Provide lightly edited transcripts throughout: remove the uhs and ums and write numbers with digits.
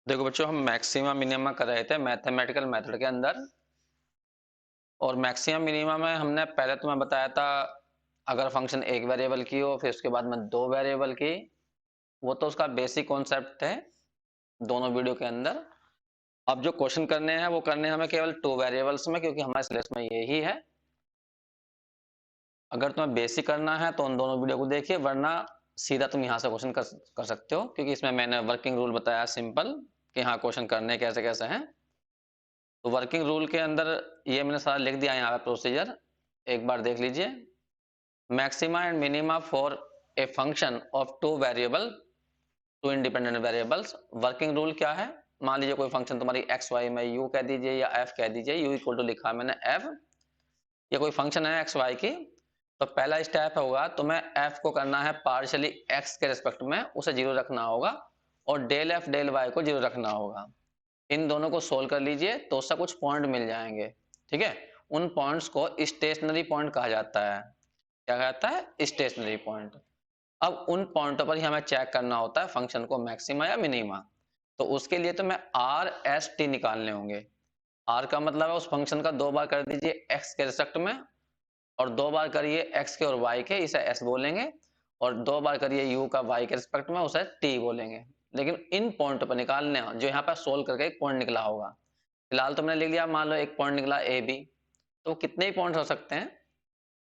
देखो बच्चों, हम मैक्सिमा मिनिमा कर रहे थे मैथमेटिकल मेथड के अंदर। और मैक्सिमम मिनिमा में हमने पहले तुम्हें बताया था, अगर फंक्शन एक वेरिएबल की हो फिर उसके बाद में दो वेरिएबल की, वो तो उसका बेसिक कॉन्सेप्ट है दोनों वीडियो के अंदर। अब जो क्वेश्चन करने हैं वो करने हैं हमें केवल टू वेरिएबल्स में, क्योंकि हमारे सिलेबस में यही है। अगर तुम्हें बेसिक करना है तो उन दोनों वीडियो को देखिए, वरना सीधा तुम यहाँ से क्वेश्चन कर सकते हो, क्योंकि इसमें मैंने वर्किंग रूल बताया सिंपल कि हाँ क्वेश्चन करने कैसे कैसे हैं। तो वर्किंग रूल के अंदर ये मैंने सारा लिख दिया यहाँ पे प्रोसीजर, एक बार देख लीजिए। Maxima and minima for a function of two variable, two independent variables. Working rule क्या है? मान लीजिए कोई फंक्शन तुम्हारी एक्स वाई में यू कह दीजिए या एफ कह दीजिए, यू इक्वल टू लिखा मैंने एफ, ये कोई फंक्शन है एक्स वाई की। तो पहला स्टेप होगा, तुम्हें एफ को करना है पार्शियली एक्स के रिस्पेक्ट में उसे जीरो रखना होगा, और डेल एफ डेल वाई को जीरो रखना होगा। इन दोनों को सोल्व कर लीजिए तो उससे कुछ पॉइंट मिल जाएंगे। ठीक है, उन पॉइंट्स को स्टेशनरी पॉइंट कहा जाता है। क्या कहता है? Stationary point. अब उन पॉइंटों पर ही हमें चेक करना होता है फंक्शन को मैक्सिमा या मिनिमा। तो उसके लिए तो मैं आर एस टी निकालने होंगे। आर का मतलब है उस फंक्शन का दो बार कर दीजिए एक्स के रिस्पेक्ट में, और दो बार करिए एक्स के और वाई के, इसे एस बोलेंगे। और दो बार करिए यू का वाई के रिस्पेक्ट में, उसे टी बोलेंगे। लेकिन इन पॉइंट पर निकालने हैं जो यहाँ पर सोल्व करके एक पॉइंट निकला होगा। फिलहाल तुमने लिख लिया, मान लो एक पॉइंट निकला ए बी। तो कितने ही पॉइंट हो सकते हैं?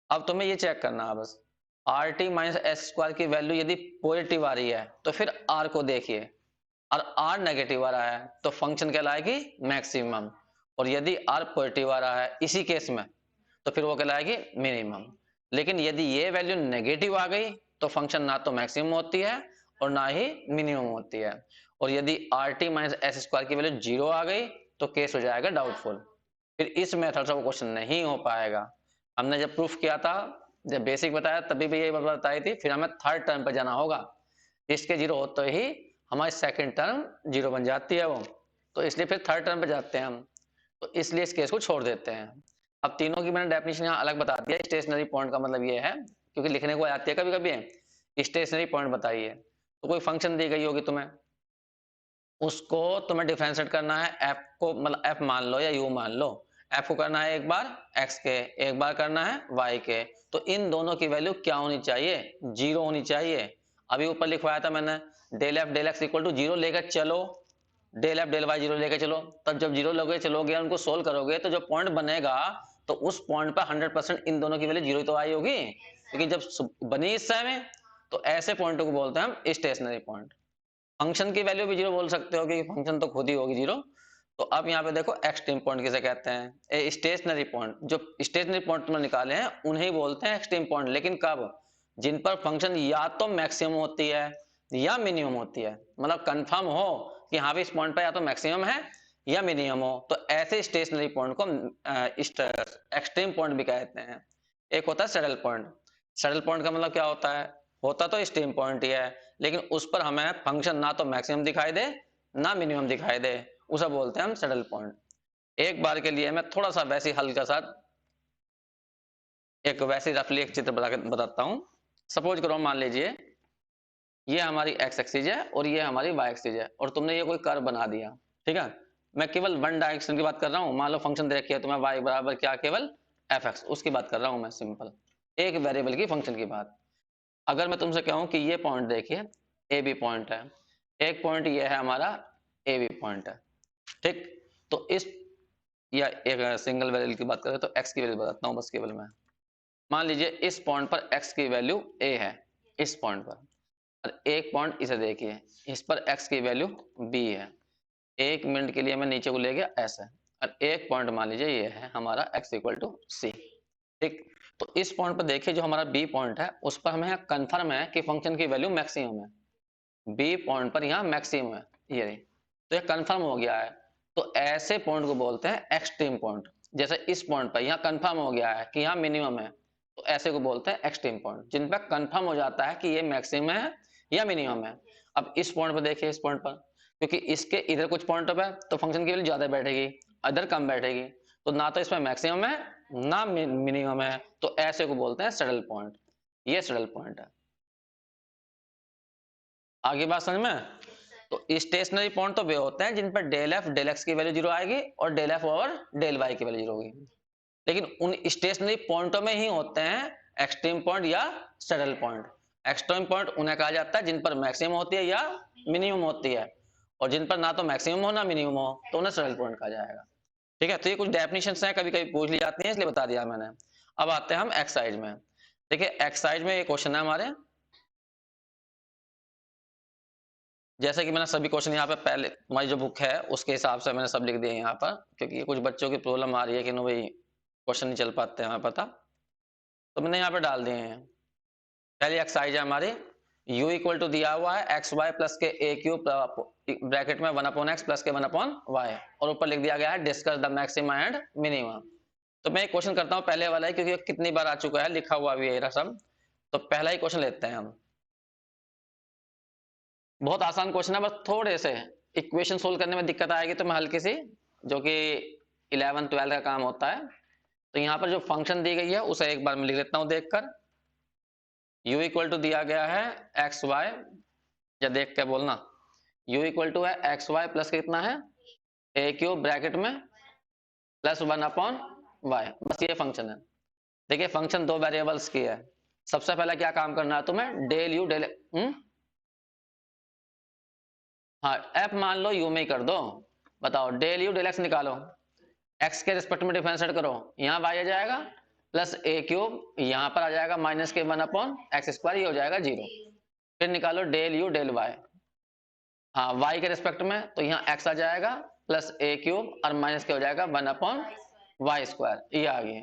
अब तुम्हें ये चेक करना है बस, are T minus S square की वैल्यू यदि पॉजिटिव आ रही है तो फिर आर को देखिए, और आर नेगेटिव आ रहा है तो फंक्शन कहलाएगी मैक्सिमम। और यदि आर पॉजिटिव आ रहा है इसी केस में, तो फिर वो कहलाएगी मिनिमम। लेकिन यदि ये वैल्यू नेगेटिव आ गई तो फंक्शन ना तो मैक्सिमम होती है और ना ही मिनिमम होती है। और यदि are T minus S square की वैल्यू जीरो आ गई तो केस हो जाएगा डाउटफुल। फिर इस मेथड से वो क्वेश्चन नहीं हो पाएगा। हमने जब प्रूफ किया था, जब बेसिक बताया तभी भी यही बात बताई थी, फिर हमें थर्ड टर्म पे जाना होगा। इसके जीरो होते ही हमारी सेकंड टर्म जीरो बन जाती है वो, तो इसलिए फिर थर्ड टर्म पे जाते हैं हम। तो इसलिए इस केस को छोड़ देते हैं। अब तीनों की मैंने डेफिनेशन यहाँ अलग बता दिया। स्टेशनरी पॉइंट का मतलब ये है, क्योंकि लिखने को आती है कभी कभी, स्टेशनरी पॉइंट बताइए। तो कोई फंक्शन दी गई होगी तुम्हें, उसको तुम्हें डिफरेंशिएट करना है। एफ को मतलब एफ मान लो या यू मान लो, एफ को करना है एक बार एक्स के, एक बार करना है वाई के। तो इन दोनों की वैल्यू क्या होनी चाहिए? जीरो होनी चाहिए। अभी ऊपर लिखवाया था मैंने, del X equal to zero लेकर चलो, del F del Y zero लेके चलो। तब जब जीरो लोगे चलोगे उनको सोल्व करोगे तो जो पॉइंट बनेगा, तो उस पॉइंट पर 100% इन दोनों की वैल्यू जीरो तो आई होगी, क्योंकि जब बनी इस में, तो ऐसे पॉइंट को बोलते हैं हम स्टेशनरी पॉइंट। फंक्शन की वैल्यू भी जीरो बोल सकते हो, क्योंकि फंक्शन तो खुद ही होगी जीरो। तो अब यहाँ पे देखो एक्सट्रीम पॉइंट किसे कहते हैं? A stationary point. जो स्टेशनरी पॉइंट तुमने निकाले हैं उन्हें बोलते हैं एक्सट्रीम पॉइंट। लेकिन कब? जिन पर फंक्शन या तो मैक्सिमम होती है या मिनिमम होती है, मतलब कंफर्म हो कि हाँ भी इस पॉइंट पर या तो मैक्सिमम है या मिनिमम हो, तो ऐसे स्टेशनरी पॉइंट को एक्सट्रीम पॉइंट भी कहते हैं। एक होता है सैडल पॉइंट। सैडल पॉइंट का मतलब क्या होता है? होता तो एक्सट्रीम पॉइंट ही है, लेकिन उस पर हमें फंक्शन ना तो मैक्सिमम दिखाई दे ना मिनिमम दिखाई दे, उसे बोलते हैं हम सैडल पॉइंट। एक बार के लिए मैं थोड़ा सा वैसे हल्का सा एक वैसे रफली एक चित्र बताता हूं। सपोज करो, मान लीजिए ये हमारी एक्स एक्सिस है और ये हमारी वाई एक्सिस है, और तुमने ये कोई कर्व बना दिया। ठीक है, मैं केवल वन डायरेक्शन की बात कर रहा हूं। मान लो फंक्शन दे रखी है तुम्हें वाई बराबर क्या, केवल एफ एक्स, उसकी बात कर रहा हूं मैं, सिंपल एक वेरिएबल की फंक्शन की बात। अगर मैं तुमसे कहूं कि ये पॉइंट देखिए ए बी पॉइंट है, एक पॉइंट ये है हमारा ए बी पॉइंट है। ठीक, तो इस या एक सिंगल वेरिएबल की बात करें तो एक्स की वैल्यू बताता हूं बस केवल मैं। मान लीजिए इस पॉइंट पर एक्स की वैल्यू ए है, इस पॉइंट पर। और एक पॉइंट इसे देखिए, इस पर एक्स की वैल्यू बी है। एक मिनट के लिए मैं नीचे को ले गया ऐसे, और एक पॉइंट मान लीजिए ये है हमारा एक्स इक्वल टू सी। ठीक, तो इस पॉइंट पर देखिए जो हमारा बी पॉइंट है उस पर हमें कंफर्म है कि फंक्शन की वैल्यू मैक्सिमम है। बी पॉइंट पर यहाँ मैक्सिमम है, ये रही। तो ये कंफर्म हो गया है। तो ऐसे पॉइंट को बोलते हैं एक्सट्रीम पॉइंट। जैसे इस पॉइंट पर यहाँ कंफर्म हो गया है कि यहाँ मिनिमम है, तो ऐसे को बोलते हैं एक्सट्रीम पॉइंट, जिन पर कंफर्म हो जाता है कि ये मैक्सिमम है या मिनिमम है। अब इस पॉइंट पर देखिए, इस पॉइंट पर क्योंकि इसके इधर कुछ पॉइंट है तो फंक्शन की वैल्यू ज्यादा बैठेगी, इधर कम बैठेगी, तो ना तो इसमें मैक्सिमम है ना मिनिमम है, तो ऐसे को बोलते हैं सैडल पॉइंट। ये सैडल पॉइंट है। आगे बात समझ में? तो स्टेशनरी पॉइंट तो वे होते हैं जिन पर डेल एफ डेल एक्स की वैल्यू जीरो आएगी और del F over del Y की वैल्यू जीरो होगी। लेकिन उन स्टेशनरी पॉइंटों में ही होते हैं एक्सट्रीम पॉइंट या सैडल पॉइंट। एक्सट्रीम पॉइंट उन्हें कहा जाता है जिन पर मैक्सिमम होती है या मिनिमम होती है, और जिन पर ना तो मैक्सिमम हो ना मिनिमम हो तो उन्हें सैडल पॉइंट कहा जाएगा। ठीक है, तो ये कुछ डेफिनेशंस हैं, कभी कभी पूछ ली जाती हैं इसलिए बता दिया मैंने। अब आते हैं हम एक्सरसाइज में। देखिए एक्सरसाइज में ये क्वेश्चन है हमारे, जैसे कि मैंने सभी क्वेश्चन यहाँ पे पहले हमारी जो बुक है उसके हिसाब से मैंने सब लिख दिए यहाँ पर, क्योंकि कुछ बच्चों की प्रॉब्लम आ रही है कि नो भाई क्वेश्चन नहीं चल पाते हैं हमें पता, तो मैंने यहाँ पे डाल दिए हैं। पहली एक्सरसाइज है हमारी, u इक्वल टू दिया हुआ है एक्स वाई प्लस के ए क्यूब ब्रैकेट में 1/x प्लस के 1/y, और ऊपर लिख दिया गया है discuss the maxima and minima. तो मैं एक क्वेश्चन करता हूँ पहले वाला ही, क्योंकि कितनी बार आ चुका है, लिखा हुआ भी है ये सब। तो पहला ही क्वेश्चन लेते हैं हम। बहुत आसान क्वेश्चन है, बस थोड़े से इक्वेशन सोल्व करने में दिक्कत आएगी तो मैं हल्की सी, जो कि 11-12 का काम होता है। तो यहाँ पर जो फंक्शन दी गई है उसे एक बार मैं लिख लेता हूँ देखकर। u इक्वल टू दिया गया है एक्स वाई, या देख के बोलना, u इक्वल टू है एक्स वाई प्लस कितना है ए क्यूब ब्रैकेट में प्लस 1/y, बस ये फंक्शन है। देखिए फंक्शन दो वेरिएबल्स की है। सबसे पहले क्या काम करना है तुम्हें, डेल यू डेल हाँ एफ मान लो यू में ही कर दो। बताओ डेल यू डेल एक्स निकालो, एक्स के रिस्पेक्ट में डिफरेंशिएट करो, यहाँ वाई आ जाएगा प्लस ए क्यूब, यहाँ पर आ जाएगा माइनस के 1/x², ये हो जाएगा 0। फिर निकालो डेल यू डेल वाई, हाँ वाई के रिस्पेक्ट में, तो यहाँ एक्स आ जाएगा प्लस ए क्यूब और माइनस के हो जाएगा 1/y², ये आ गई।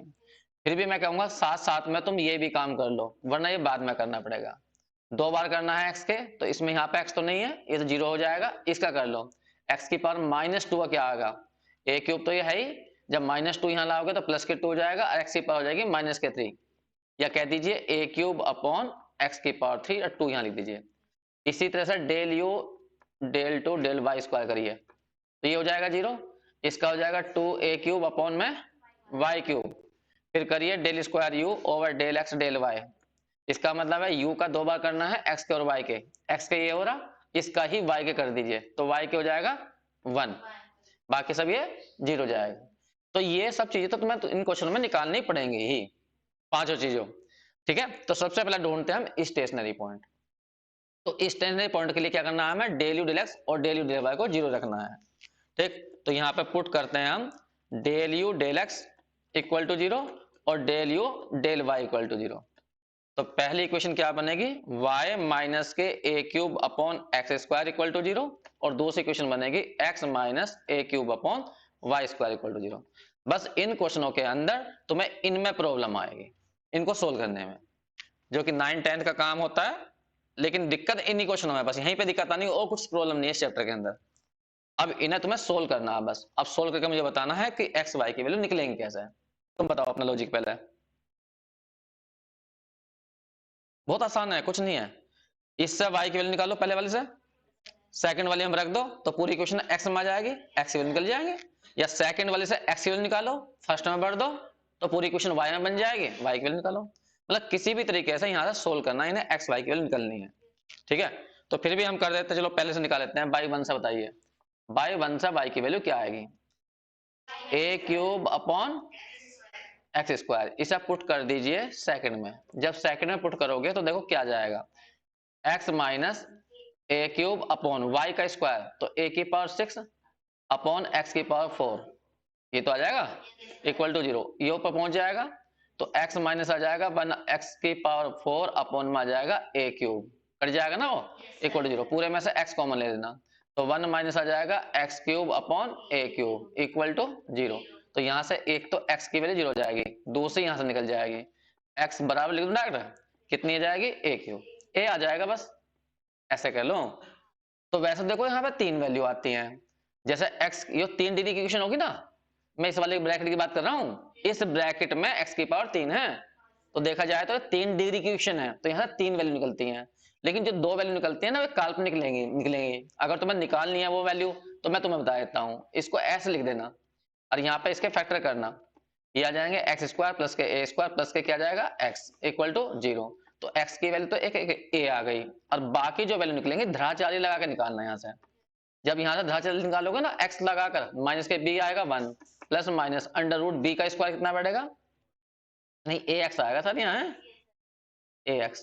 फिर भी मैं कहूंगा साथ साथ में तुम ये भी काम कर लो, वरना ये बाद में करना पड़ेगा। 2 बार करना है एक्स के, तो इसमें यहाँ पे एक्स तो नहीं है, ये तो 0 हो जाएगा। इसका कर लो, एक्स की पावर -2 का क्या आएगा, ए क्यूब तो ये है ही, जब -2 यहाँ लाओगे तो प्लस के 2 हो जाएगा और एक्स की पावर हो जाएगी -3, या कह दीजिए ए क्यूब अपॉन एक्स की पावर 3 और 2 यहाँ लिख दीजिए। इसी तरह से del U del 2 del Y square करिए, तो ये हो जाएगा 0, इसका हो जाएगा 2a क्यूब अपॉन में वाई क्यूब। फिर करिए del square U over del X del Y, इसका मतलब है u का 2 बार करना है x के और y के, x के ये हो रहा, इसका ही y के कर दीजिए, तो y के हो जाएगा 1, बाकी सब ये 0 जाएगा। तो ये सब चीजें तो तुम्हें इन क्वेश्चन में निकालनी पड़ेंगी ही, पांचों चीजों। ठीक है, तो सबसे पहले ढूंढते हैं हम स्टेशनरी पॉइंट। तो स्टेशनरी पॉइंट के लिए क्या करना है हमें, डेल यू डेल एक्स और डेल यू डेल वाई को 0 रखना है। ठीक, तो यहाँ पे पुट करते हैं हम del U del X equal to 0 और del U del Y equal to 0। तो पहली इक्वेशन क्या बनेगी, y माइनस के A cube upon X square equal to 0, और दूसरी इक्वेशन बनेगी x minus A cube upon Y square equal to 0। बस इन क्वेश्चनों के अंदर तुम्हें इनमें प्रॉब्लम आएगी, इनको सोल्व करने में, जो कि 9-10 का काम होता है। लेकिन दिक्कत इन्हीं क्वेश्चनों में, बस यहीं पे दिक्कत आनी, और कुछ प्रॉब्लम नहीं है इस चैप्टर के अंदर। अब इन्हें तुम्हें सोल्व करना है बस। अब सोल्व करके मुझे बताना है कि एक्स वाई की वैल्यू निकलेंगे कैसे। तुम बताओ अपना लॉजिक पहले। बहुत आसान है, कुछ नहीं है। इससे y की वैल्यू निकालो पहले वाले से, सेकंड वाले में रख दो तो पूरी इक्वेशन x में आ जाएगी, x की वैल्यू निकल जाएंगे। या सेकंड वाले से x की वैल्यू निकालो, फर्स्ट में भर दो तो पूरी इक्वेशन y में बन जाएगी, y की वैल्यू निकालो। मतलब किसी भी तरीके से यहाँ से सोल्व करना है, इन्हें x y की वैल्यू निकलनी है। ठीक है, तो फिर भी हम कर देते हैं, चलो पहले से निकाल लेते हैं। बाई 1 से बताइए, बाई 1 से y की वैल्यू क्या आएगी, ए क्यूब अपॉन एक्स स्क्वायर, इसे पुट कर दीजिए सेकंड में। जब सेकंड में पुट करोगे तो देखो क्या जाएगा, x minus A cube upon Y का स्क्वायर, तो a की पावर 6 अपॉन x की पावर 4, ये तो आ जाएगा इक्वल टू 0, ये ऊपर पहुंच जाएगा तो x माइनस आ जाएगा 1x की पावर 4 अपॉन में आ जाएगा a क्यूब, कट जाएगा ना वो, इक्वल टू 0। पूरे में से x कॉमन ले लेना, तो 1 माइनस आ जाएगा x cube upon a cube equal to 0। तो यहाँ से एक तो x की वैल्यू 0 हो जाएगी, दूसरी यहाँ से निकल जाएगी, x बराबर लिख दो डायरेक्ट, कितनी आ जाएगी a क्यूब, a आ जाएगा बस, ऐसे कर लो। तो वैसे देखो यहाँ पे 3 वैल्यू आती हैं, जैसे x ये 3 डिग्री की इक्वेशन होगी ना, मैं इस वाले ब्रैकेट की बात कर रहा हूँ, इस ब्रैकेट में x की पावर 3 है, तो देखा जाए तो 3 डिग्री की इक्वेशन है, तो यहाँ 3 वैल्यू निकलती हैं। लेकिन जो 2 वैल्यू निकलती है ना वे काल्पनिक निकलेंगी। अगर तुम्हें निकालनी है वो वैल्यू तो मैं तुम्हें बता देता हूँ, इसको ऐसे लिख देना और यहाँ पे इसके फैक्टर करना, ये आ जाएंगे एक्स स्क्वायर प्लस के ए स्क्वायर प्लस के क्या जाएगा x इक्वल टू 0। तो x की वैल्यू तो एक a आ गई, और बाकी जो वैल्यू निकलेंगे ध्राचार्य लगा के निकालना है यहाँ से। जब यहाँ से धाचल निकालोगे ना x लगाकर, माइनस के b आएगा 1 plus minus under root b का स्क्वायर कितना बैठेगा, नहीं ax आएगा सर यहाँ है ax,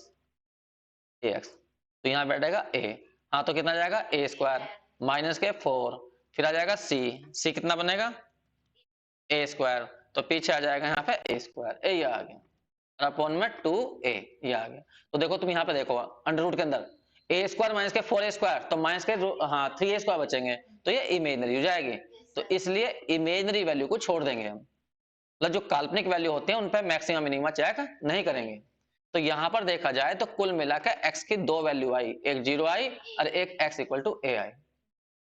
तो यहाँ बैठेगा a, हाँ तो कितना जाएगा a स्क्वायर माइनस के 4, फिर आ जाएगा c कितना बनेगा a स्क्वायर, तो पीछे आ जाएगा यहाँ पे a स्क्वायर, ये आ गया अपॉन में 2a, ये आ गया। तो देखो तुम यहाँ पे देखो अंडर रूट के अंदर a स्क्वायर माइनस के 4a स्क्वायर, तो माइनस के हाँ 3a स्क्वायर बचेंगे, तो ये इमेजनरी हो जाएगी, तो इसलिए इमेजनरी वैल्यू को छोड़ देंगे हम, मतलब जो काल्पनिक वैल्यू होते हैं उन पर मैक्सिमम मिनिमम चेक नहीं करेंगे। तो यहाँ पर देखा जाए तो कुल मिलाकर x की दो वैल्यू आई, एक 0 आई और एक x इक्वल टू a आई,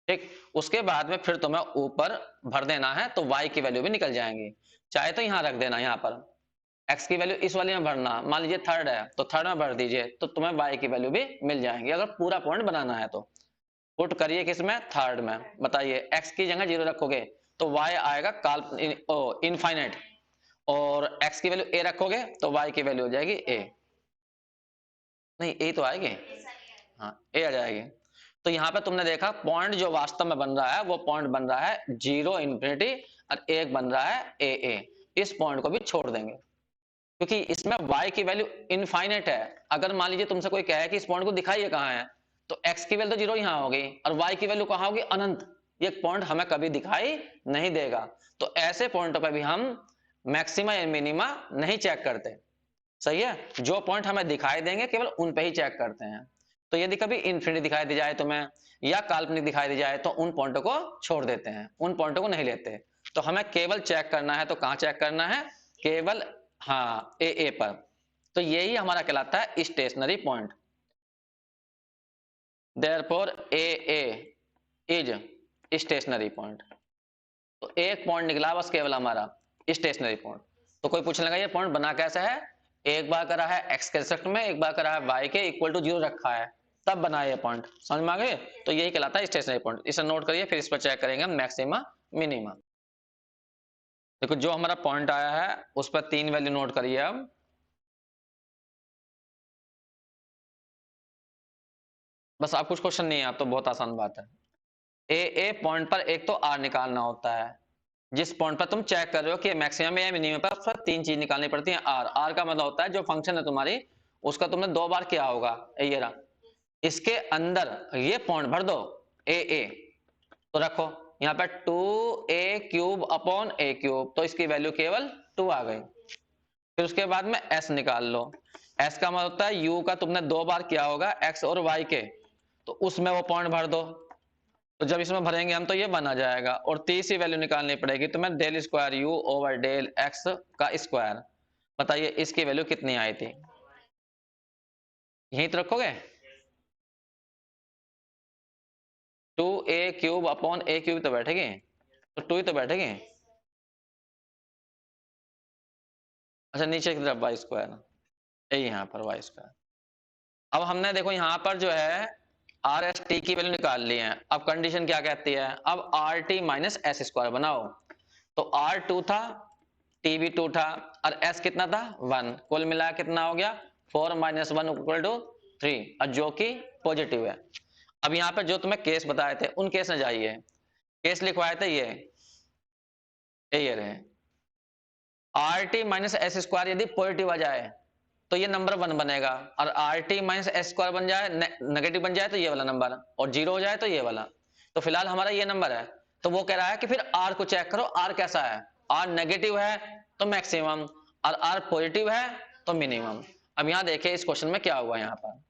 ठीक। उसके बाद में फिर तुम्हें ऊपर भर देना है, तो y की वैल्यू भी निकल जाएंगी, चाहे तो यहाँ रख देना, यहाँ पर x की वैल्यू इस वाले में भरना, मान लीजिए थर्ड है तो थर्ड में भर दीजिए, तो तुम्हें y की वैल्यू भी मिल जाएंगी अगर पूरा पॉइंट बनाना है तो। पुट करिए किसमें, थर्ड में, बताइए x की जगह 0 रखोगे तो y आएगा इनफाइनाइट, और x की वैल्यू a रखोगे तो y की वैल्यू हो जाएगी a, नहीं a तो आएगी, हाँ a आ जाएगी। तो यहाँ पे तुमने देखा पॉइंट जो वास्तव में बन रहा है वो पॉइंट बन रहा है 0 इन्फिनिटी और एक बन रहा है a, इस पॉइंट को भी छोड़ देंगे क्योंकि इसमें y की वैल्यू इनफाइनाइट है। अगर मान लीजिए तुमसे कोई कहे कि इस पॉइंट को दिखाइए कहाँ है, तो x की वैल्यू तो 0 यहाँ होगी और y की वैल्यू कहाँ होगी, अनंत, ये पॉइंट हमें कभी दिखाई नहीं देगा। तो ऐसे पॉइंटों पर भी हम मैक्सिमा या मिनिमा नहीं चेक करते, सही है, जो पॉइंट हमें दिखाई देंगे केवल उन पे ही चेक करते हैं। तो यदि कभी इन्फिनिटी दिखाई दी जाए तुम्हें या काल्पनिक दिखाई दी जाए तो उन पॉइंटों को छोड़ देते हैं, उन पॉइंटों को नहीं लेते। तो हमें केवल चेक करना है, तो कहाँ चेक करना है, केवल हाँ ए पर, तो यही हमारा कहलाता है stationary point. Therefore A is stationary point, तो एक पॉइंट निकला बस केवल हमारा स्टेशनरी पॉइंट। तो कोई पूछने लगा ये पॉइंट बना कैसे है, एक बार करा है x के रिस्पेक्ट में, एक बार करा है y के इक्वल टू 0 रखा है, तब बना ये पॉइंट, समझ में आ गए। तो यही कहलाता है स्टेशनरी पॉइंट, इसे नोट करिए, फिर इस पर चेक करेंगे हम मैक्सिमा मिनिमा। देखो जो हमारा पॉइंट आया है उस पर 3 वैल्यू नोट करिए अब। बस आप कुछ क्वेश्चन नहीं है, आप तो बहुत आसान बात है। ए पॉइंट पर एक तो आर निकालना होता है, जिस पॉइंट पर तुम चेक कर रहे हो कि मैक्सिमम या मिनिमम पर 3 चीज निकालनी पड़ती है। आर का मतलब होता है जो फंक्शन है तुम्हारी उसका तुमने 2 बार किया होगा, ये रहा, इसके अंदर ये पॉइंट भर दो ए, तो रखो यहाँ पे 2a cube upon a cube, तो इसकी वैल्यू केवल 2 आ गई। फिर उसके बाद में s निकाल लो, s का मतलब होता है u का तुमने 2 बार किया होगा x और y के, तो उसमें वो पॉइंट भर दो, तो जब इसमें भरेंगे हम तो ये बना जाएगा। और तीसरी वैल्यू निकालनी पड़ेगी तुम्हें del square u over del x का स्क्वायर, बताइए इसकी वैल्यू कितनी आई थी, यहीं तो रखोगे 2a cube upon a cube तो बैठेगी, तो 2 ही तो बैठेगी। अच्छा नीचे की तरफ वाई स्क्वायर, यहाँ पर वाई स्क्वायर। अब हमने देखो यहाँ पर जो है आर एस टी की वैल्यू निकाल ली है, अब कंडीशन क्या कहती है, अब R T minus S square बनाओ, तो आर 2 था, टी भी 2 था और एस कितना था 1, कुल मिला कितना हो गया 4 माइनस 1 इक्वल टू 3, और जो कि पॉजिटिव है। अब यहाँ पे जो तुम्हें केस बताए थे उन केस में जाइए, केस लिखवाए थे ये रहे, are T minus S square यदि पॉजिटिव आ जाए तो ये नंबर 1 बनेगा, और are T minus S square बन जाए नेगेटिव बन जाए तो ये वाला नंबर, और 0 हो जाए तो ये वाला। तो फिलहाल हमारा ये नंबर है, तो वो कह रहा है कि फिर आर को चेक करो, आर कैसा है, आर नेगेटिव है तो मैक्सिमम, और आर पॉजिटिव है तो मिनिमम। अब यहाँ देखिए इस क्वेश्चन में क्या हुआ, यहाँ पर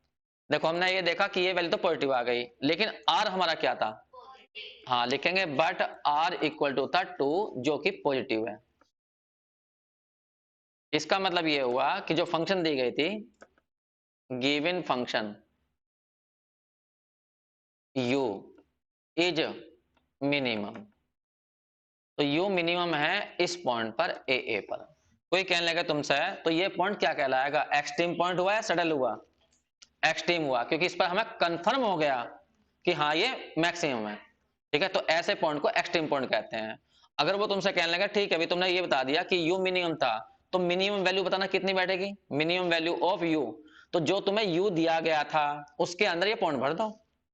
देखो हमने ये देखा कि ये वैल्यू तो पॉजिटिव आ गई, लेकिन आर हमारा क्या था, हाँ लिखेंगे बट आर इक्वल टू था 2 जो कि पॉजिटिव है। इसका मतलब ये हुआ कि जो फंक्शन दी गई थी, given function u is minimum, तो u मिनिमम है इस पॉइंट पर ए पर। कोई कहने लगा तुमसे तो ये पॉइंट क्या कहलाएगा, एक्सट्रीम पॉइंट हुआ या सडल हुआ, एक्सट्रीम हुआ, क्योंकि इस पर हमें कंफर्म हो गया कि हाँ ये मैक्सिमम है, ठीक है, तो ऐसे पॉइंट को एक्सट्रीम पॉइंट कहते हैं। अगर वो तुमसे कहने लगा ठीक है अभी तुमने ये बता दिया कि u मिनिमम था, तो मिनिमम वैल्यू बताना कितनी बैठेगी, मिनिमम वैल्यू ऑफ u, तो जो तुम्हें u दिया गया था उसके अंदर ये पॉइंट भर दो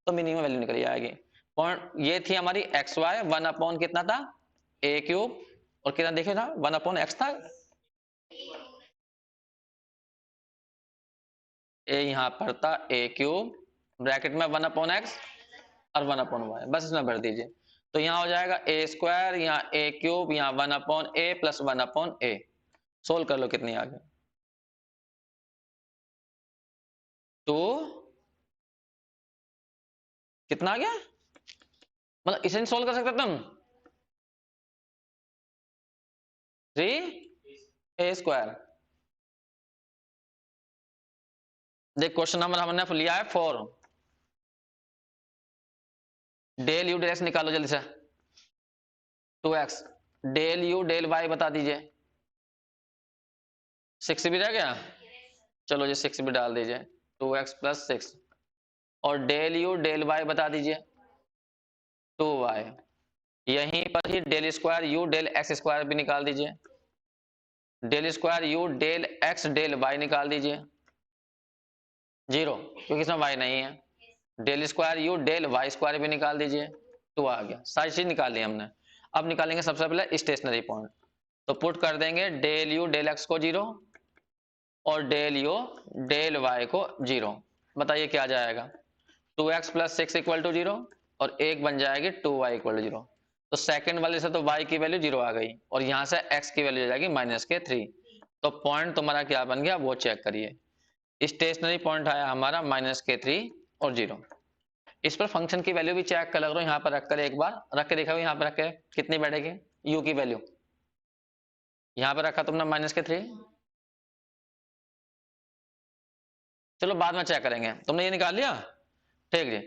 तो मिनिमम वैल्यू निकल जाएगी। पॉइंट ये थी हमारी एक्स वाई, 1 अपॉन कितना था ए क्यूब, और कितना देखे था 1 अपॉन एक्स था, ए यहाँ पर था ए क्यूब, ब्रैकेट में 1 अपॉन एक्स और 1 अपॉन वाई, बस इसमें भर दीजिए। तो यहाँ हो जाएगा ए स्क्वायर, यहाँ ए क्यूब, यहाँ 1 अपॉन ए प्लस 1 अपॉन ए। सोल्व कर लो कितनी आ गई, तो कितना आ गया, मतलब इसे नहीं सोल्व कर सकते तुम, 3 a स्क्वायर। देख क्वेश्चन नंबर हमने लिया है 4, डेल यू डेल एक्स निकालो जल्दी से, 2x, del U del Y बता दीजिए, 6 भी रह गया, चलो जी 6 भी डाल दीजिए, 2x+6, और डेल यू डेल वाई बता दीजिए 2y, यहीं पर ही del square U del X square भी निकाल दीजिए, del square U del X del Y निकाल दीजिए 0, क्योंकि इसमें y नहीं है, del square U del Y square भी निकाल दीजिए, 2 आ गया, सारी चीज निकाल ली हमने। अब निकालेंगे सबसे पहले स्टेशनरी पॉइंट, तो पुट कर देंगे डेल यू डेल एक्स को 0 और डेल यू डेल वाई को 0, बताइए क्या आ जाएगा, 2x+6 इक्वल टू 0 और एक बन जाएगी 2y इक्वल टू 0। तो सेकंड वाले से तो y की वैल्यू 0 आ गई और यहां से x की वैल्यू आ जाएगी -3। तो पॉइंट तुम्हारा क्या बन गया वो चेक करिए, स्टेशनरी पॉइंट आया हमारा -3 और 0। इस पर फंक्शन की वैल्यू भी चेक कर लो, यहाँ पर रखकर एक बार रख के देखा, यहाँ पर रख के कितनी बैठेगी u की वैल्यू, यहाँ पर रखा तुमने -3, चलो बाद में चेक करेंगे, तुमने ये निकाल लिया, ठीक जी।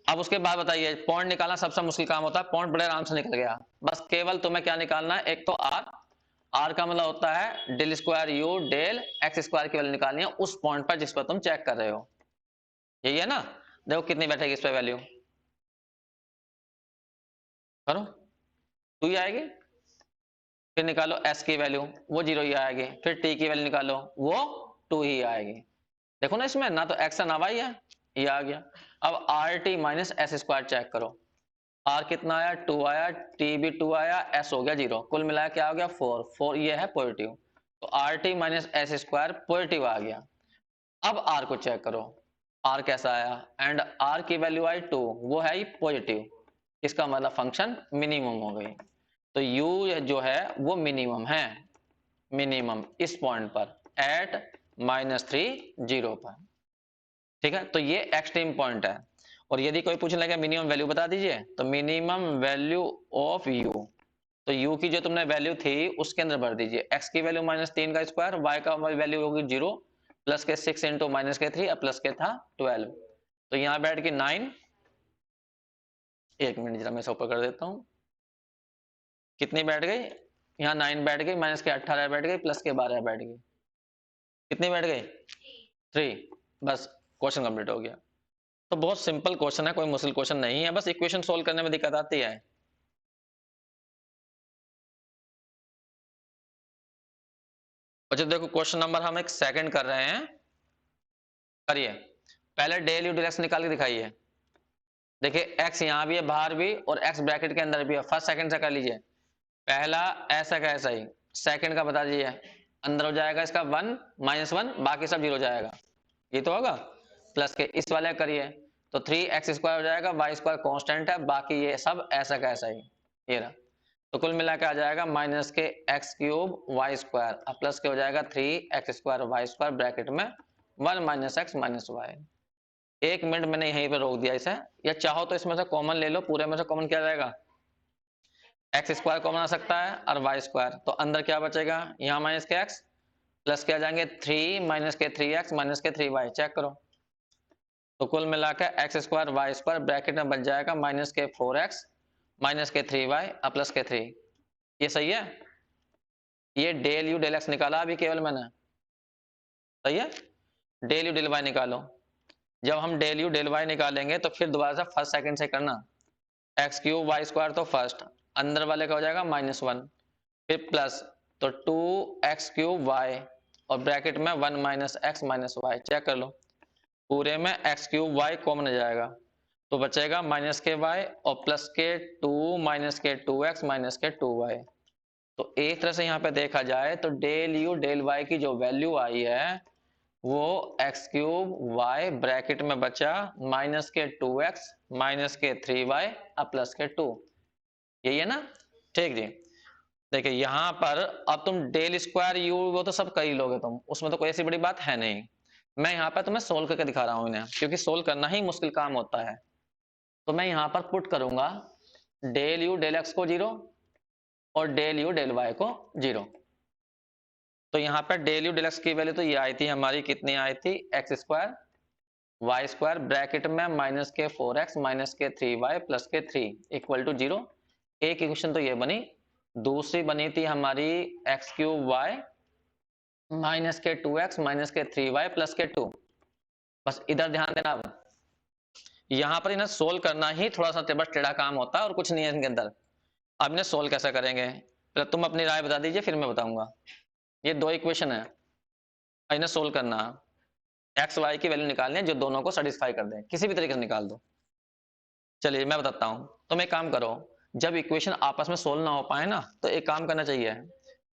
अब उसके बाद बताइए, पॉइंट निकालना सबसे मुश्किल काम होता है, पॉइंट बड़े आराम से निकल गया, बस केवल तुम्हें क्या निकालना है, एक तो आर का मतलब होता है del square U del X square की वैल्यू निकालनी है उस पॉइंट पर जिस पर तुम चेक कर रहे हो, यही है ना। देखो कितनी बैठेगी इस पर वैल्यू, करो 2 ही आएगी, फिर निकालो एस की वैल्यू वो 0 ही आएगी, फिर टी की वैल्यू निकालो वो 2 ही आएगी, देखो ना इसमें ना तो एक्स है ना वाई है, ये आ गया। अब R T minus S square check करो, आर कितना आया 2 आया, टी भी 2 आया, एस हो गया 0, कुल मिलाया क्या हो गया 4, ये है पॉजिटिव, तो R T minus S square positive आ गया। अब आर को चेक करो, आर कैसा आया, एंड आर की वैल्यू आई 2, वो है ही पॉजिटिव, इसका मतलब फंक्शन मिनिमम हो गई, तो u जो है वो मिनिमम है, मिनिमम इस पॉइंट पर एट -3 0 पर, ठीक है। तो ये एक्सट्रीम पॉइंट है, और यदि कोई पूछने लगे मिनिमम वैल्यू बता दीजिए, तो मिनिमम वैल्यू ऑफ u, तो u की जो तुमने वैल्यू थी उसके अंदर भर दीजिए, x की वैल्यू -3 का स्क्वायर, y का वैल्यू होगी 0, प्लस के 6 इंटू -3 और प्लस के था 12, तो यहाँ बैठ के 9, एक मिनट जरा मैं इसे ऊपर कर देता हूँ, कितनी बैठ गई, यहाँ 9 बैठ गई, माइनस के 18 बैठ गई, प्लस के 12 बैठ गई, कितनी बैठ गई 3, बस क्वेश्चन कंप्लीट हो गया। तो बहुत सिंपल क्वेश्चन है, कोई मुश्किल क्वेश्चन नहीं है, बस इक्वेशन सोल्व करने में दिक्कत आती है। अच्छा देखो क्वेश्चन नंबर हम एक सेकंड कर रहे हैं, करिए, पहले डेल यू डेल एक्स निकाल के दिखाइए, देखिए x यहाँ भी है बाहर भी और x ब्रैकेट के अंदर भी है, फर्स्ट सेकंड से कर लीजिए, पहला ऐसा का ऐसा ही, सेकंड का बता दीजिए, अंदर हो जाएगा इसका 1 -1, बाकी सब 0 जाएगा, ये तो होगा, प्लस के इस वाले करिए, तो 3x स्क्वायर हो जाएगा, वाई स्क्वायर कॉन्स्टेंट है, बाकी ये सब ऐसा का ऐसा ही, ये रहा, तो कुल मिला के आ जाएगा माइनस के x³ वाई स्क्वायर, प्लस के हो जाएगा 3x² वाई स्क्वायर ब्रैकेट में 1 - x - y। एक मिनट मैंने यहीं पे रोक दिया इसे, या चाहो तो इसमें से कॉमन ले लो, पूरे में से कॉमन क्या जाएगा, x² कॉमन आ सकता है और वाई स्क्वायर, तो अंदर क्या बचेगा, यहाँ माइनस के x प्लस के आ जाएंगे 3 - के 3x - के 3y, चेक करो, तो कुल मिलाकर x² वाई स्क्वायर ब्रैकेट में बच जाएगा माइनस के 4x - के 3y प्लस के 3, ये सही है, ये डेल यू डेल एक्स निकाला अभी केवल मैंने, सही है, डेल यू डेल वाई निकालो, जब हम डेल यू डेल वाई निकालेंगे तो फिर दोबारा से फर्स्ट सेकंड से करना, x³ वाई स्क्वायर तो फर्स्ट, अंदर वाले का हो जाएगा -1, फिर प्लस, तो 2x³ वाई और ब्रैकेट में 1 - x - y, चेक कर लो, पूरे में x³ वाई कॉमन आ जाएगा, तो बचेगा माइनस के वाई और प्लस के 2 माइनस के 2x माइनस के 2y। तो एक तरह से यहाँ पे देखा जाए तो डेल यू डेल वाई की जो वैल्यू आई है वो एक्स क्यूब वाई ब्रैकेट में बचा माइनस के 2x माइनस के 3y और प्लस के 2। यही है ना? ठीक जी। देखिए यहाँ पर अब तुम डेल स्क्वायर यू वो तो सब कर ही लोगे तुम, उसमें तो कोई ऐसी बड़ी बात है नहीं। मैं यहाँ पर तुम्हें सोल्व करके दिखा रहा हूँ इन्हें, क्योंकि सोल्व करना ही मुश्किल काम होता है। तो मैं यहाँ पर पुट करूंगा डेल यू डेल एक्स को 0 और डेल यू डेल वाई को 0। तो यहाँ पर डेल यू डेल एक्स की वैल्यू तो ये आई थी हमारी, कितनी आई थी, X square Y square bracket में माइनस के 4x माइनस के 3y प्लस के 3 इक्वल टू 0। एक इक्वेशन तो ये बनी। दूसरी बनी थी हमारी एक्स क्यूब वाई माइनस के 2x माइनस के 3y प्लस के 2। बस इधर ध्यान देना। अब यहाँ पर इन्हें सोल्व करना ही थोड़ा सा बस टेढ़ा काम होता है और कुछ नहीं है इनके अंदर। अब इन्हें सोल्व कैसे करेंगे, पहले तुम अपनी राय बता दीजिए फिर मैं बताऊंगा। ये दो इक्वेशन है, इन्हें सोल्व करना, एक्स वाई की वैल्यू निकालनी है जो दोनों को सेटिस्फाई कर दे, किसी भी तरीके से निकाल दो। चलिए मैं बताता हूं। तुम एक काम करो, जब इक्वेशन आपस में सोल्व ना हो पाए ना तो एक काम करना चाहिए,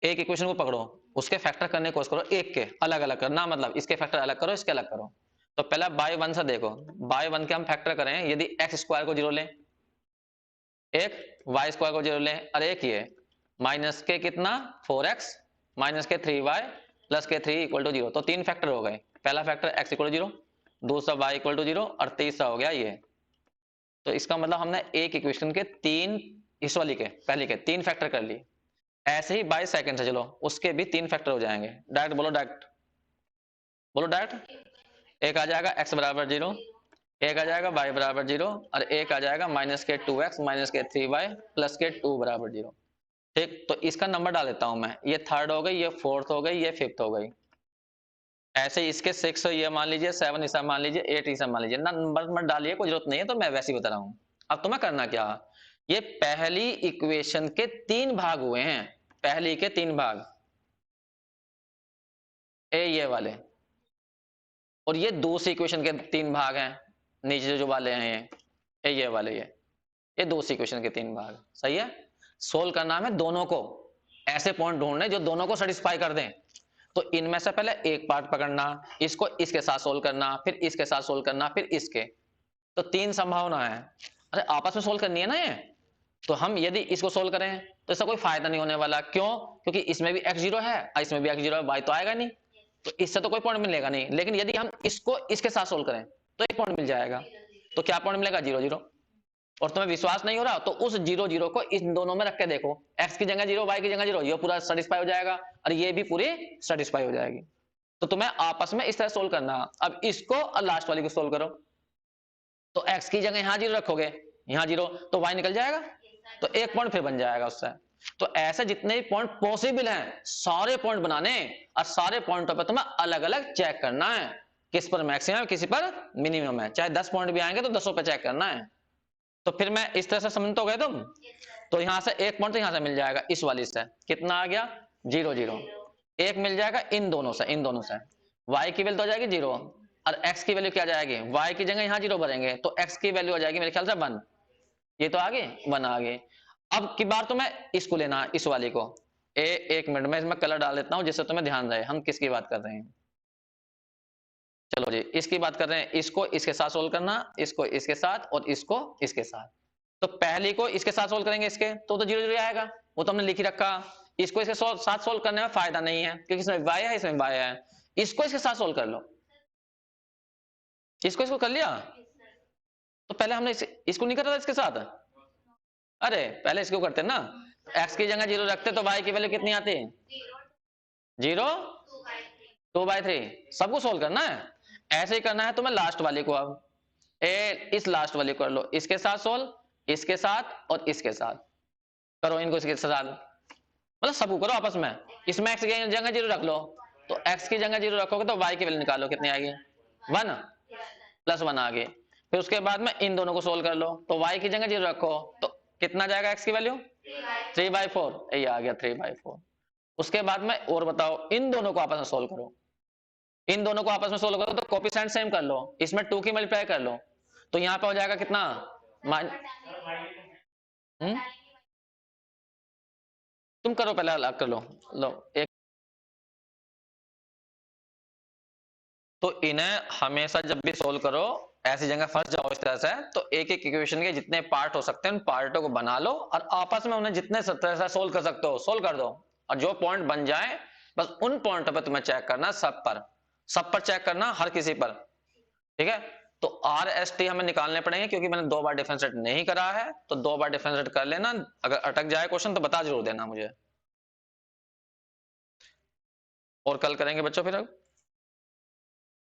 एक इक्वेशन को पकड़ो, उसके फैक्टर करने की कोशिश करो, एक के अलग अलग करना, मतलब इसके फैक्टर अलग करो इसके अलग करो। तो पहला बाय वन से देखो, बाय वन के हम फैक्टर करें, यदि एक्स स्क्वायर को 0 लें, एक वाई स्क्वायर को 0 लें, और एक ये माइनस के कितना 4x माइनस के 3y प्लस के 3 इक्वल टू 0। तो तीन फैक्टर हो गए, पहला फैक्टर x इक्वल टू 0, दूसरा y इक्वल टू 0 और तीसरा हो गया ये। तो इसका मतलब हमने एक इक्वेशन के तीन, इस वाली के पहले के तीन फैक्टर कर लिए। ऐसे ही बाय सेकंड से चलो उसके भी तीन फैक्टर हो जाएंगे। डायरेक्ट बोलो, डायरेक्ट बोलो, डायरेक्ट। एक आ जाएगा x बराबर 0, एक आ जाएगा y बराबर 0 और एक आ जाएगा माइनस के 2x माइनस के 3y प्लस के 2 बराबर 0। ठीक, तो इसका नंबर डाल देता हूं मैं, ये थर्ड हो गई, ये फोर्थ हो गई, ये फिफ्थ हो गई। ऐसे ही इसके 6 ये मान लीजिए, 7 इसे मान लीजिए, 8 इसे मान लीजिए ना, नंबर मत डालिए, कोई जरूरत नहीं है, तो मैं वैसे ही बता रहा हूं। अब तुम्हें करना क्या, ये पहली इक्वेशन के तीन भाग हुए हैं, पहली के तीन भाग ए ये वाले, और ये दूसरी इक्वेशन के तीन भाग हैं, नीचे जो वाले हैं ये ए ये वाले, ये दूसरी इक्वेशन के तीन भाग। सही है, सोल्व करना है दोनों को, ऐसे पॉइंट ढूंढने जो दोनों को सेटिस्फाई कर दें। तो इनमें से पहले एक पार्ट पकड़ना, इसको इसके साथ सोल्व करना, फिर इसके साथ सोल्व करना, फिर इसके। तो तीन संभावना है, अरे आपस में सोल्व करनी है ना ये। तो हम यदि इसको सोल्व करें तो इसका कोई फायदा नहीं होने वाला, क्यों, क्योंकि इसमें भी x0 है और इसमें भी x0 है, y तो आएगा नहीं, तो इससे तो कोई पॉइंट मिलेगा नहीं। लेकिन यदि हम इसको इसके साथ सोल्व करें तो एक पॉइंट मिल जाएगा। तो क्या पॉइंट मिलेगा, 0 0। और तुम्हें विश्वास नहीं हो रहा तो उस 0 0 को इन दोनों में रख के देखो, x की जगह 0 y की जगह 0, ये पूरा सेटिस्फाई हो जाएगा और ये भी पूरी सेटिस्फाई हो जाएगी। तो तुम्हें आपस में इस तरह सोल्व करना। अब इसको और लास्ट वाली को सोल्व करो, तो x की जगह यहां 0 रखोगे, यहां 0, तो y निकल जाएगा, तो एक पॉइंट फिर बन जाएगा उससे। तो ऐसे जितने भी पॉइंट पॉसिबल हैं सारे पॉइंट बनाने, और सारे पॉइंटों पर तुम्हें अलग अलग चेक करना है, किस पर मैक्सिमम है किसी पर मिनिमम है। चाहे 10 पॉइंट भी आएंगे तो 10 पे चेक करना है। तो फिर मैं इस तरह से समझ तो गए तुम। तो यहां से एक पॉइंट तो यहां से मिल जाएगा, इस वाली से कितना आ गया 0 0, एक मिल जाएगा इन दोनों से, इन दोनों से y की वैल्यू तो हो जाएगी 0 और x की वैल्यू क्या जाएगी, y की जगह यहां 0 भरेंगे तो x की वैल्यू हो जाएगी मेरे ख्याल से 1। ये तो आगे 1 आ गए। अब की बार तो मैं इसको लेना, इस वाली को एक मिनट में इसमें कलर डाल देता हूं जिससे तुम्हें ध्यान रहे हम किसकी बात कर रहे हैं। चलो जी, इसकी बात कर रहे हैं, इसको इसके साथ सोल्व करना, इसको इसके साथ और इसको इसके साथ। तो पहली को इसके साथ सोल्व करेंगे इसके तो 0 0 आएगा, वो तो हमने लिख ही रखा। इसको इसके साथ सोल्व करने में फायदा नहीं है क्योंकि इसमें y है इसमें y है। इसको इसके साथ सोल्व कर लो, इसको कर लिया। तो पहले हमने इसको नहीं कर रहा था इसके साथ, अरे पहले इसको करते ना, x की जगह 0 रखते तो y की वैल्यू कितनी आती, 0 2/3। सबको सोल्व करना है, ऐसे ही करना है तुम्हें लास्ट वाले को। अब इस लास्ट वाले को कर लो, इसके साथ सोल्व, इसके साथ और इसके साथ करो, इनको इसके साथ, मतलब सबको करो आपस में। इसमें x की जगह 0 रख लो, तो x की जगह 0 रखोगे तो y की वैल्यू निकालो, कितनी आएगी 1 प्लस 1 आ गई। फिर उसके बाद में इन दोनों को सोल्व कर लो, तो y की जगह 0 रखो तो कितना जाएगा x की वैल्यू 3/4, ये आ गया 3/4। उसके बाद में और बताओ, इन दोनों को आपस में सोल्व करो, इन दोनों को आपस में सोल्व करो तो कोफिशिएंट सेम कर लो, इसमें 2 की मल्टीप्लाई कर लो, तो यहाँ पे हो जाएगा कितना हम्म तुम करो पहले, अलग कर लो। लो एक, तो इन्हें हमेशा जब भी सोल्व करो ऐसी जगह फंस जाओ इस तरह से, तो एक एक इक्वेशन के जितने पार्ट हो सकते हैं उन पार्टों को बना लो और आपस में उन्हें जितने तरह से सोल्व कर सकते हो सोल्व कर दो, और जो पॉइंट बन जाए बस उन पॉइंटों पर तुम्हें चेक करना, सब पर चेक करना, हर किसी पर। ठीक है, तो आर एस टी हमें निकालने पड़ेंगे क्योंकि मैंने 2 बार डिफरेंशिएट नहीं करा है, तो 2 बार डिफरेंशिएट कर लेना। अगर अटक जाए क्वेश्चन तो बता जरूर देना मुझे, और कल करेंगे बच्चों फिर।